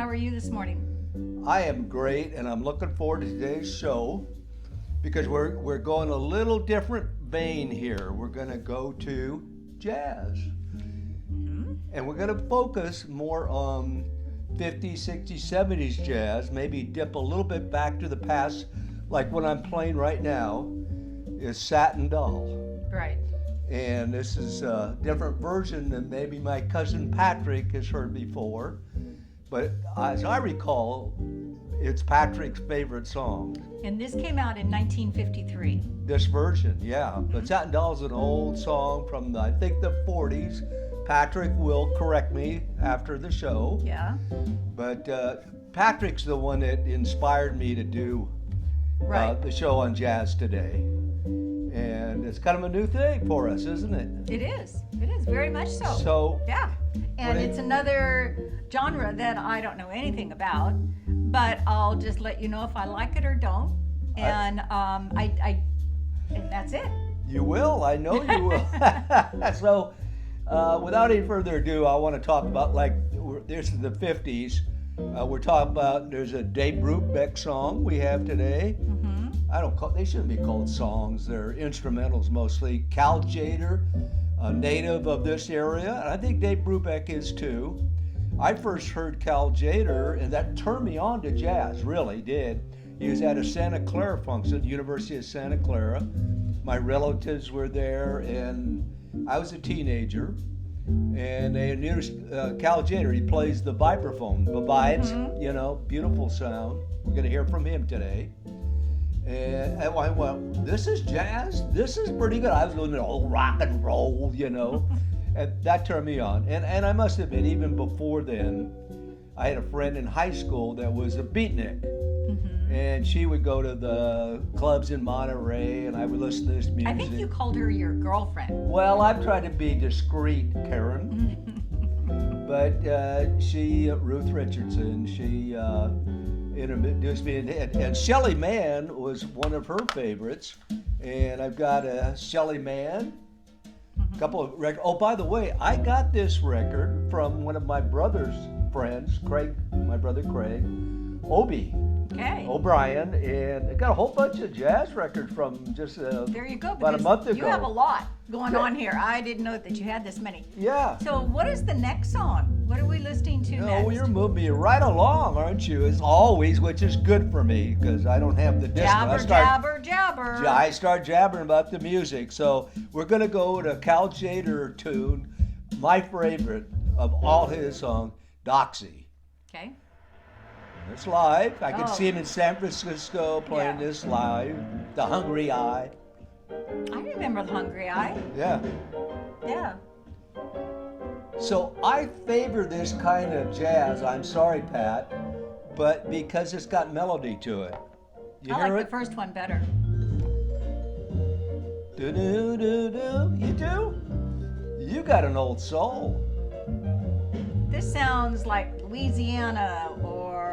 how are you this morning? I am great, and I'm looking forward to today's show because we're going a little different vein here. We're going to go to jazz, and we're going to focus more on 50s, 60s, 70s jazz. Maybe dip a little bit back to the past, like what I'm playing right now is Satin Doll. Right. And this is a different version than maybe my cousin Patrick has heard before. But as I recall, it's Patrick's favorite song. And this came out in 1953. This version, yeah. But Satin Doll's an old song from, I think, the 40s. Patrick will correct me after the show. Yeah. But Patrick's the one that inspired me to do the show on jazz today. And it's kind of a new thing for us, isn't it? It is. It is, very much so. So, yeah. And it's another genre that I don't know anything about, but I'll just let you know if I like it or don't. And and that's it. You will. I know you will. So, without any further ado, I want to talk about, this is the 50s. We're talking about, there's a Dave Brubeck song we have today. They shouldn't be called songs. They're instrumentals mostly. Cal Tjader, a native of this area, and I think Dave Brubeck is too. I first heard Cal Tjader, and that turned me on to jazz, really did. He was at a Santa Clara function, University of Santa Clara. My relatives were there, and I was a teenager. And they introduced Cal Tjader. He plays the vibraphone, the vibes, beautiful sound. We're going to hear from him today. And I went, this is jazz? This is pretty good. I was listening to old rock and roll, and that turned me on. And I must admit, even before then, I had a friend in high school that was a beatnik. And she would go to the clubs in Monterey, and I would listen to this music. I think you called her your girlfriend. Well, I've tried to be discreet, Karen. But Ruth Richardson, she introduced me, and Shelly Manne was one of her favorites. And I've got a Shelly Manne, a couple of records. Oh, by the way, I got this record from one of my brother's friends, my brother Craig, O'Brien, and I got a whole bunch of jazz records from just there you go, about a month ago. You have a lot going on here. I didn't know that you had this many. Yeah. So what is the next song? What are we listening to next? You're moving me right along, aren't you? As always, which is good for me because I don't have the disc. Jabber. I start jabbering about the music. So we're going to go to Cal Tjader tune, my favorite of all his songs, Doxy. Okay. It's live. I can see him in San Francisco playing this live. The Hungry Eye. I remember The Hungry Eye. Yeah. Yeah. So I favor this kind of jazz. I'm sorry, Pat, but because it's got melody to it. I like the first one better. Do-do-do-do. You do? You got an old soul. This sounds like Louisiana or...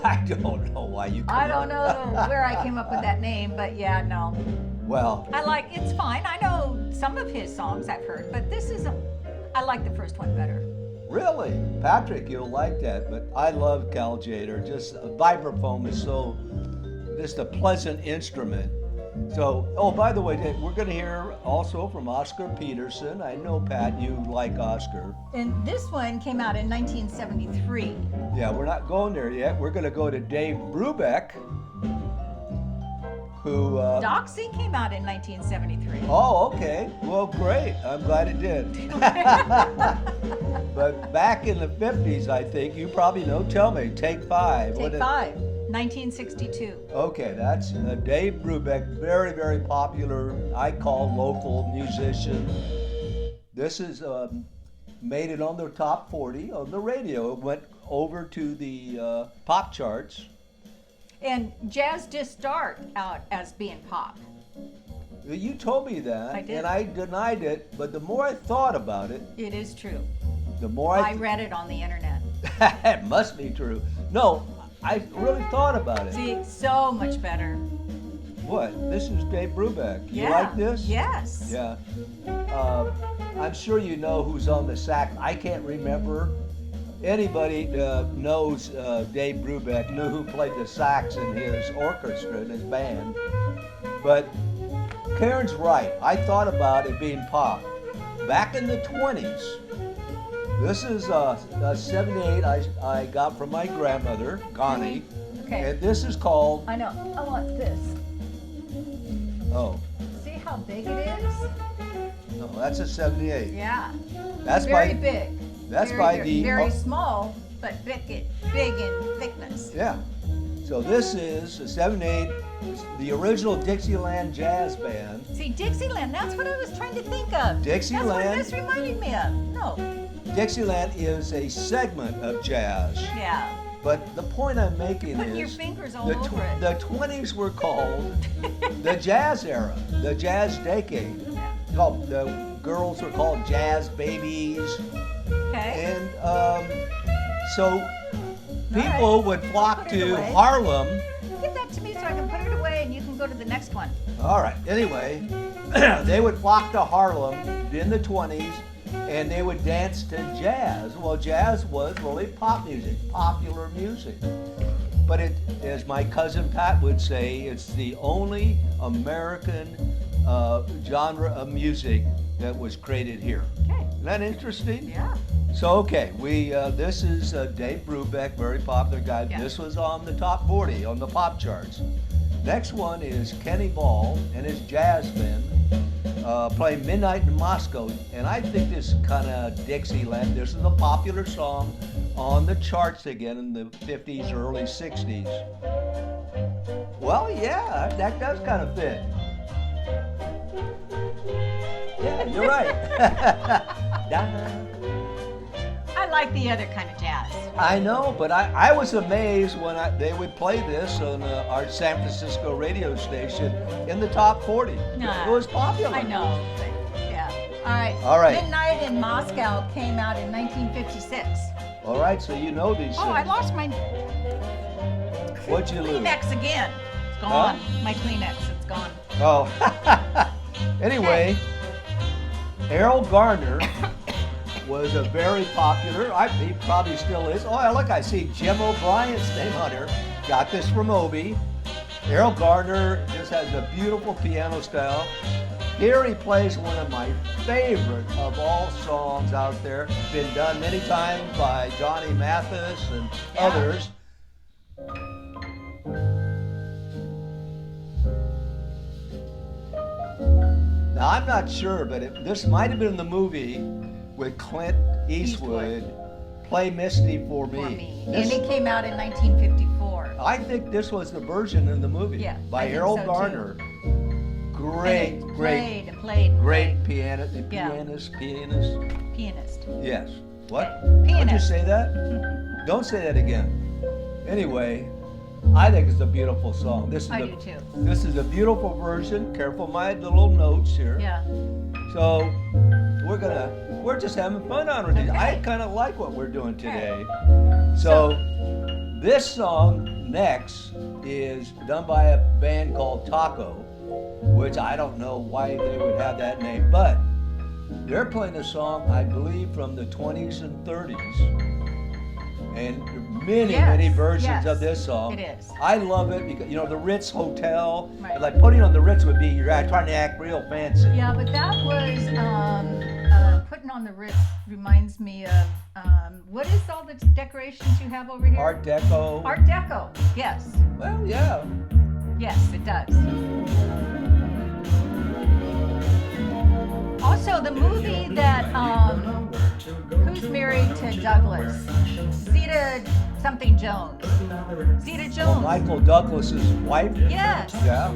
I don't know why you I don't know where I came up with that name, but yeah, no. Well... it's fine. I know some of his songs I've heard, but I like the first one better. Really? Patrick, you'll like that, but I love Cal Tjader. Just a vibraphone is just a pleasant instrument. So, by the way, we're going to hear also from Oscar Peterson. I know, Pat, you like Oscar. And this one came out in 1973. Yeah, we're not going there yet. We're going to go to Dave Brubeck, who... Doxy came out in 1973. Oh, okay. Well, great. I'm glad it did. But back in the 50s, I think, you probably know. Tell me, Take Five. Take Five. 1962. Okay, that's Dave Brubeck, very, very popular, I call local musician. This is made it on the top 40 on the radio. It went over to the pop charts. And jazz did start out as being pop. You told me that, I did. and I denied it, but the more I thought about it... It is true. The more I read it on the internet. It must be true. No, I really thought about it. See, so much better. What? This is Dave Brubeck. You Yeah. like this? Yes. Yeah. I'm sure you know who's on the sax. I can't remember. anybody knows Dave Brubeck, knew who played the sax in his orchestra, in his band. But Karen's right. I thought about it being pop. Back in the 20s, this is a 78 I got from my grandmother, Connie. Okay. And this is called, I know. I want this. oh, See how big it is? no, that's a 78. Yeah. That's Very by, big. that's very, by very, the, very small, but big in thickness. yeah. So this is a 78, the original Dixieland Jazz Band. See, Dixieland, that's what I was trying to think of. Dixieland. That's what this reminded me of. No. Dixieland is a segment of jazz. Yeah. But the point I'm making Putting is your fingers all the, over it. the 20s were called the jazz era, the jazz decade. Called, the girls were called jazz babies. Okay. And so people would flock Put it to away. Harlem. Give that to me so I can put it away and you can go to the next one. All right, anyway, they would flock to Harlem in the 20s and they would dance to jazz. Well, jazz was really pop music, popular music. But it, as my cousin Pat would say, it's the only American genre of music that was created here. Okay. Isn't that interesting? Yeah. So, okay, this is Dave Brubeck, very popular guy. Yeah. This was on the top 40 on the pop charts. Next one is Kenny Ball and his jazz band playing Midnight in Moscow. And I think this is kind of Dixieland. This is a popular song on the charts again in the 50s, early 60s. Well, yeah, that does kind of fit. Yeah, you're right. I like the other kind of jazz. I know, but I was amazed when they would play this on our San Francisco radio station in the top 40. Nah. It was popular. I know. But yeah. All right. All right. Midnight in Moscow came out in 1956. All right, so you know these Oh, I things. lost my What'd you lose? Kleenex again. It's gone. My Kleenex, it's gone. Oh. Anyway, Errol Garner was a very popular, he probably still is. Oh, look, I see Jim O'Brien's name on here. Got this from Obi. Errol Garner just has a beautiful piano style. Here he plays one of my favorite of all songs out there. Been done many times by Johnny Mathis and others. Now, I'm not sure, but this might have been the movie with Clint Eastwood, Play Misty for Me. And it came out in 1954. I think this was the version in the movie Yeah, by I think Errol so, Garner. And it Great played. pianist. Yeah. Pianist. Yes. What? Pianist. Did you say that? Don't say that again. Anyway, I think it's a beautiful song. This is I do too. This is a beautiful version. Careful my little notes here. Yeah. So we're just having fun on it. Okay. I kind of like what we're doing today. So this song next is done by a band called Taco, which I don't know why they would have that name, but they're playing a song, I believe, from the 20s and 30s. And many versions of this song. It is. I love it because, the Ritz Hotel, Right. like putting on the Ritz would be you're trying to act real fancy. Yeah, but that was putting on the Ritz reminds me of what is all the decorations you have over here? Art Deco. Art Deco. Yes. Well, yeah. Yes, it does. Also, the movie that Who's Married to Douglas? Zeta something Jones. Zeta Jones. Michael Douglas's wife. Yes. Yeah.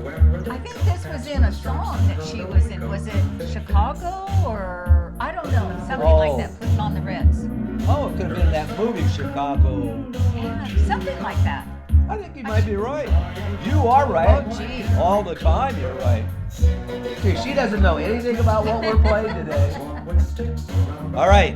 I think this was in a song that she was in. Was it Chicago or I don't know, something like that, putting on the Ritz. Oh, it could have been that movie, Chicago. Yeah, something like that. I think you might be right. You are right. Oh, gee. All the time, you're right. See, she doesn't know anything about what we're playing today. All right.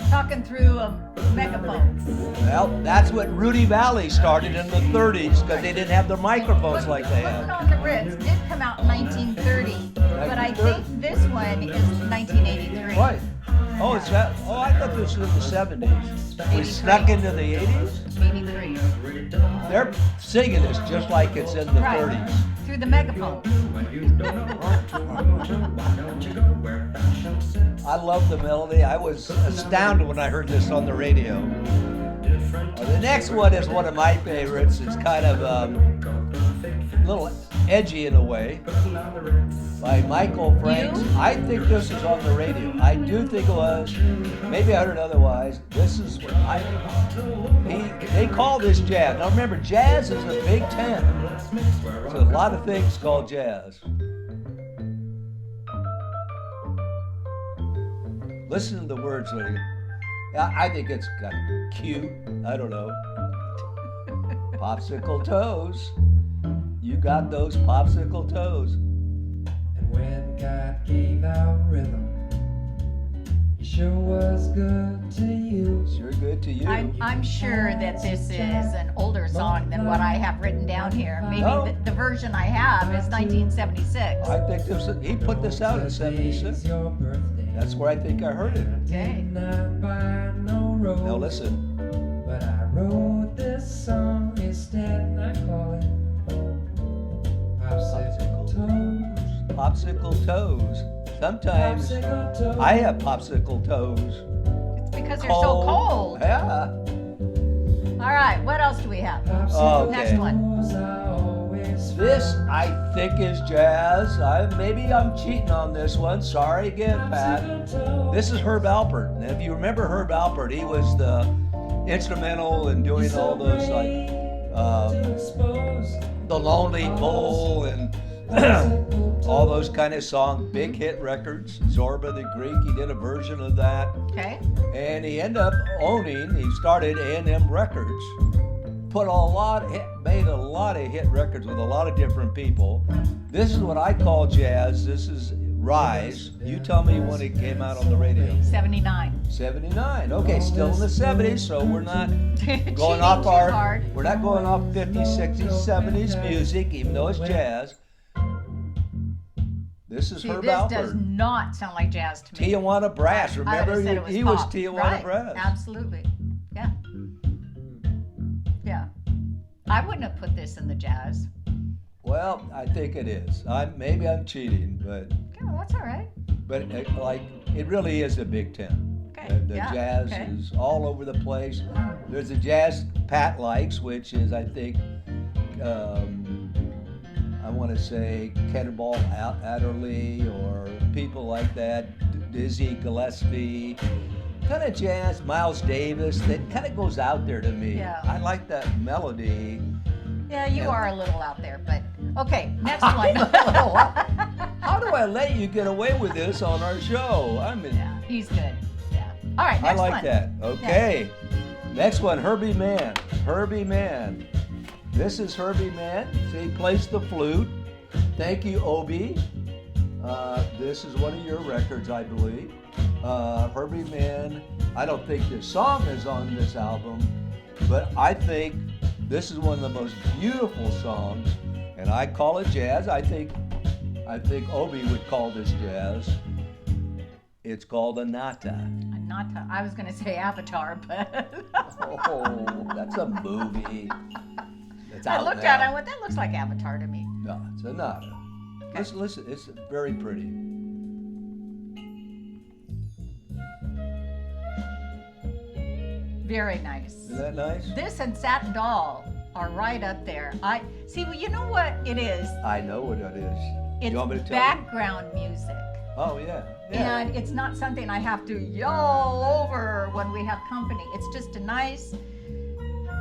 Talking through a megaphone. Well, that's what Rudy Valley started in the 30s because they didn't have the microphones like they Putting have. on the Ritz did come out in 1930, but I think this one is 1983. Right. Oh, it's that. Oh, I thought this was in the 70s. We 83. snuck into the 80s. 83. They're singing this just like it's in the Right. 30s. Through the megaphone. I love the melody. I was astounded when I heard this on the radio. The next one is one of my favorites. It's kind of a little edgy in a way, by Michael Franks. You? I think this is on the radio. I do think it was. Maybe I heard otherwise. This is they call this jazz. Now remember, jazz is a big tent. So a lot of things called jazz. Listen to the words, Lydia. I think it's kind of cute. I don't know. Popsicle toes. You got those popsicle toes. And when God gave out rhythm, He sure was good to you. Sure good to you. I'm sure that this is an older song than what I have written down here. Maybe No. the version I have is 1976. I think he put this out in '76. Your birthday. That's where I think I heard it. Okay. Not by no road. Now listen. But I wrote this song instead, and I call it Popsicle Toes. Popsicle toes. Sometimes Popsicle Toes. I have popsicle toes. It's because you're so cold. Yeah. All right, what else do we have? Popsicle Okay. Next one. Toes I always This I think is jazz. Maybe I'm cheating on this one. Sorry again, Pat. Popsicle Toes. This is Herb Alpert. And if you remember Herb Alpert, he was the instrumental in doing all those like The Lonely Bull and all those kind of songs, big hit records. Zorba the Greek, he did a version of that. Okay. And he ended up he started A&M Records. Made a lot of hit records with a lot of different people. This is what I call jazz. This is Rise. You tell me when it came out on the radio. 79. 79. Okay, still in the 70s, so we're not Cheating going off too our hard. we're not going off 50s, 60s, 70s music, even though it's jazz. This is See, Herb this does Alpert. not sound like jazz to me. Tijuana Brass. I Remember, would've said it was he was pop. Tijuana Right. Brass. Absolutely. Yeah. Yeah. I wouldn't have put this in the jazz. Well, I think it is. Maybe I'm cheating, but Okay, well, that's all right. it really is a Big Ten. Okay, The yeah, jazz okay. is all over the place. There's a jazz Pat likes, which is I think I want to say Cannonball Adderley or people like that, Dizzy Gillespie, kind of jazz. Miles Davis, that kind of goes out there to me. Yeah. I like that melody. Yeah, you Yeah. are a little out there, but okay, next one. How do I let you get away with this on our show? I mean, Yeah, he's good. Yeah. All right, I next like one. that. Okay. Next one, Herbie Mann. Herbie Mann. This is Herbie Mann. See, he plays the flute. Thank you, Obi. This is one of your records, I believe. Herbie Mann. I don't think this song is on this album, but I think this is one of the most beautiful songs, and I call it jazz. I think Obi would call this jazz. It's called Anata. I was going to say Avatar, but Oh, that's a movie. It's I out looked now. at it and went, that looks like Avatar to me. No, it's Anata. Listen, it's very pretty. Very nice. Isn't that nice? This and Satin Doll are right up there. Well, you know what it is? I know what it is. It's you want me to tell background music. you? Oh, yeah. Yeah. And it's not something I have to yell over when we have company. It's just a nice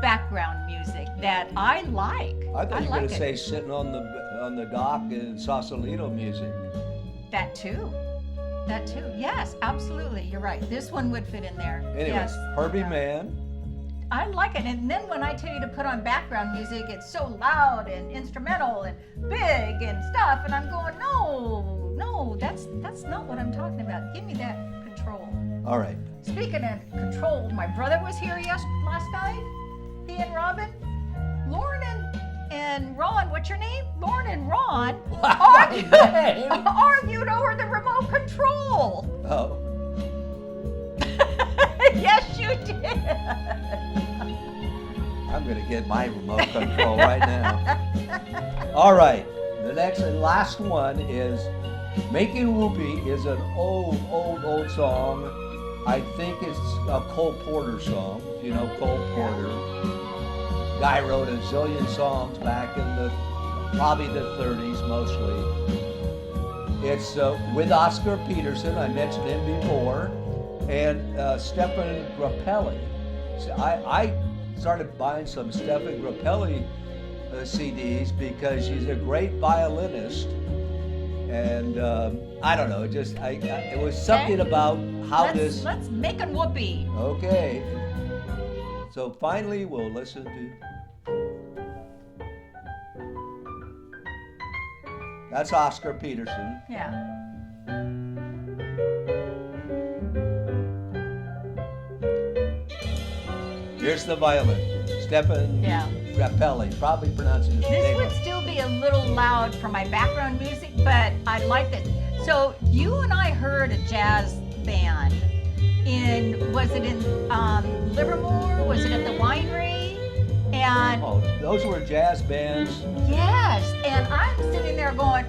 background music that I like. I thought you were like going to it. say sitting on the dock in Sausalito music. That too. That too. Yes, absolutely. You're right. This one would fit in there. Anyways, Yes. Herbie Yeah. Mann. I like it. And then when I tell you to put on background music, it's so loud and instrumental and big and stuff. And I'm going, no, that's not what I'm talking about. Give me that control. All right. Speaking of control, my brother was here last night. He and Robin, Lauren and Ron. What's your name? Lauren and Ron argued over the remote control. Oh. You did. I'm gonna get my remote control right now. All right, the next and last one is Making Whoopee is an old song. I think it's a Cole Porter song. If you know Cole Porter. Guy wrote a zillion songs back in probably the 30s mostly. It's with Oscar Peterson, I mentioned him before, and Stefan Grappelli. So I started buying some Stefan Grappelli CDs because he's a great violinist, and I don't know, it was something about how Let's make a whoopee. Okay, so finally we'll listen to. That's Oscar Peterson. Yeah. Here's the violin. Stefan Grappelli, probably pronouncing his This name. would still be a little loud for my background music, but I liked it. So you and I heard a jazz band was it in Livermore? Was it at the winery? And Oh, those were jazz bands. yes, and I'm sitting there going,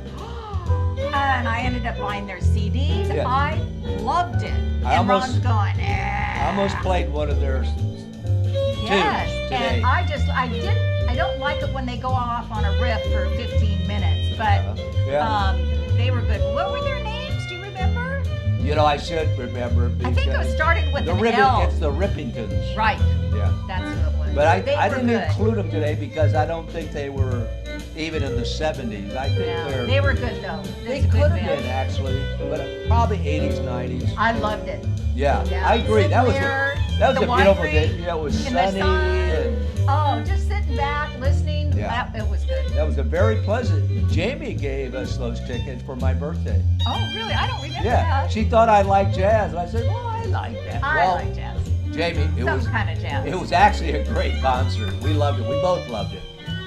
and I ended up buying their CDs. Yeah. I loved it. I and almost- Ron's going, I almost played one of their yes, tunes today. and I don't like it when they go off on a riff for 15 minutes, but Yeah. they were good. What were their names? Do you remember? You know, I should remember. I think it was started with an Ripping. L. It's the Rippingtons. Right, Yeah. that's who it was. But They I were didn't good. include them today because I don't think they were even in the 70s. I think Yeah, they were good though. they It's a could good have band. been actually, but probably 80s, 90s. I loved it. Yeah, Yeah, I agree. sitting That was there, a the beautiful winery, day. Yeah, it was in the sunny sun. and Oh, just sitting back, listening. Yeah. It was good. that was a very pleasant. Jamie gave us those tickets for my birthday. Oh, really? I don't remember Yeah, that. she thought I liked jazz, and I said, "Well, I like that." I well, like jazz. Jamie, Some kind of jazz. it was actually a great concert. We loved it. We both loved it.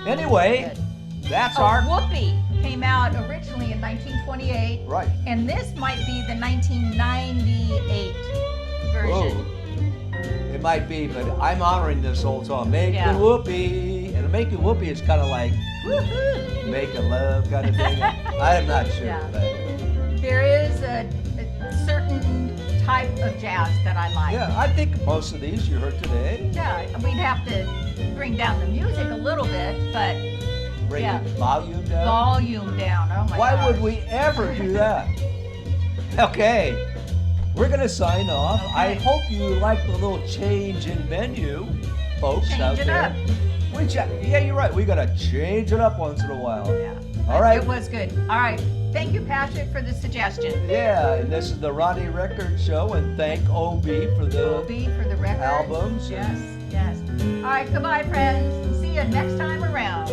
Anyway, that's our Whoopee came out originally in 1928, right. and this might be the 1998 version. Whoa. It might be, but I'm honoring this old song, Making Yeah. Whoopee. And Making Whoopee is kind of like Woohoo! making love kind of thing. I'm not sure. Yeah. But There is a certain type of jazz that I like. yeah, I think most of these you heard today. Yeah, we'd have to bring down the music a little bit, but Bring Yeah. the volume down. volume down. Oh my Why gosh. would we ever do that? Okay, we're gonna sign off. I Okay. hope you like the little change in menu, folks out Change it there. up. Yeah, you're right. We gotta change it up once in a while. Yeah. All right. It was good. All right. Thank you, Patrick, for the suggestion. Yeah, and this is the Ronnie Record Show, and thank OB for the OB for the record. albums. Yes, yes. All right, goodbye, friends. See you next time around.